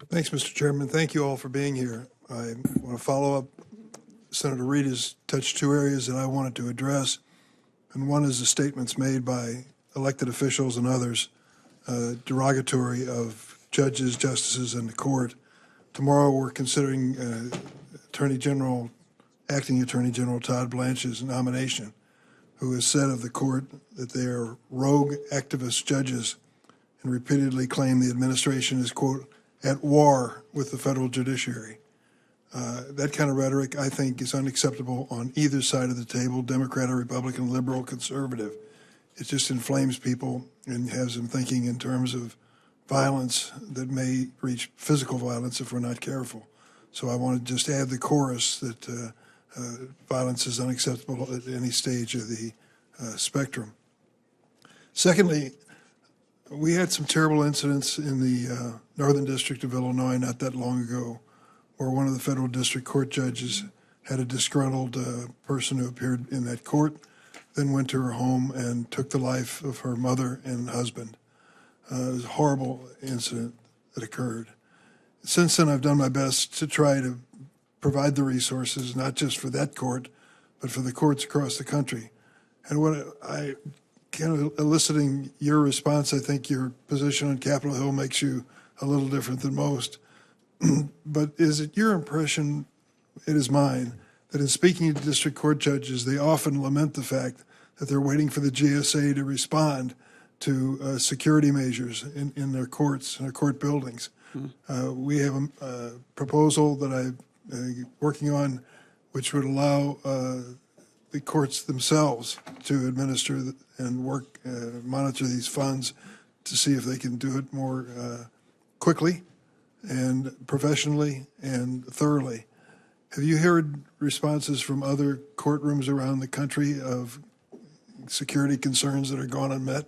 Thanks, Mr. Chairman. Thank you all for being here. I want to follow up. Senator Reid has touched two areas that I wanted to address, and one is the statements made by elected officials and others derogatory of judges, justices, and the court. Tomorrow we're considering Acting Attorney General Todd Blanche's nomination, who has said of the court that they are rogue activist judges and repeatedly claim the administration is, quote, at war with the federal judiciary. That kind of rhetoric, I think, is unacceptable on either side of the table, Democrat or Republican, liberal, conservative. It just inflames people and has them thinking in terms of violence that may reach physical violence if we're not careful. So I want to just add the chorus that violence is unacceptable at any stage of the spectrum. Secondly, we had some terrible incidents in the Northern District of Illinois not that long ago, where one of the federal district court judges had a disgruntled person who appeared in that court, then went to her home and took the life of her mother and husband. It was a horrible incident that occurred. Since then, I've done my best to try to provide the resources, not just for that court, but for the courts across the country. And what I kind of eliciting your response, I think your position on Capitol Hill makes you a little different than most. But is it your impression, it is mine, that in speaking to district court judges, they often lament the fact that they're waiting for the GSA to respond to security measures in their courts, in their court buildings? We have a proposal that I'm working on which would allow the courts themselves to administer and monitor these funds to see if they can do it more quickly and professionally and thoroughly. Have you heard responses from other courtrooms around the country of security concerns that are gone unmet?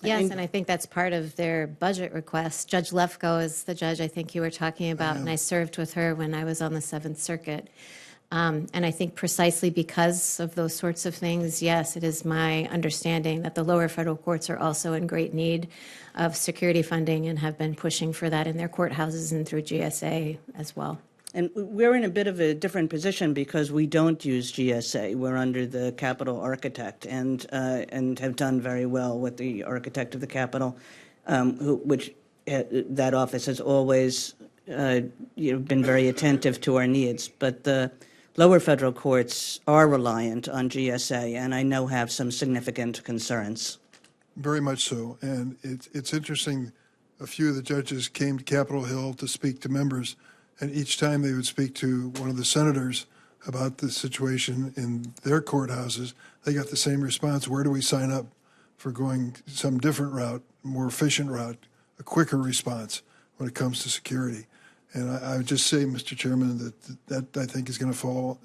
Yes, and I think that's part of their budget request. Judge Lefkoe is the judge I think you were talking about, and I served with her when I was on the Seventh Circuit. And I think precisely because of those sorts of things, yes, it is my understanding that the lower federal courts are also in great need of security funding and have been pushing for that in their courthouses and through GSA as well. And we're in a bit of a different position because we don't use GSA. We're under the Capitol Architect and have done very well with the Architect of the Capitol, that office has always been very attentive to our needs. But the lower federal courts are reliant on GSA, and I know have some significant concerns. Very much so. And it's interesting, a few of the judges came to Capitol Hill to speak to members, and each time they would speak to one of the senators about the situation in their courthouses, they got the same response. Where do we sign up for going some different route, more efficient route, a quicker response when it comes to security? And I would just say, Mr. Chairman, that I think is going to fall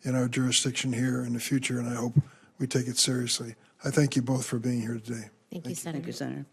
in our jurisdiction here in the future, and I hope we take it seriously. I thank you both for being here today. Thank you, Senator. Thank you, Senator.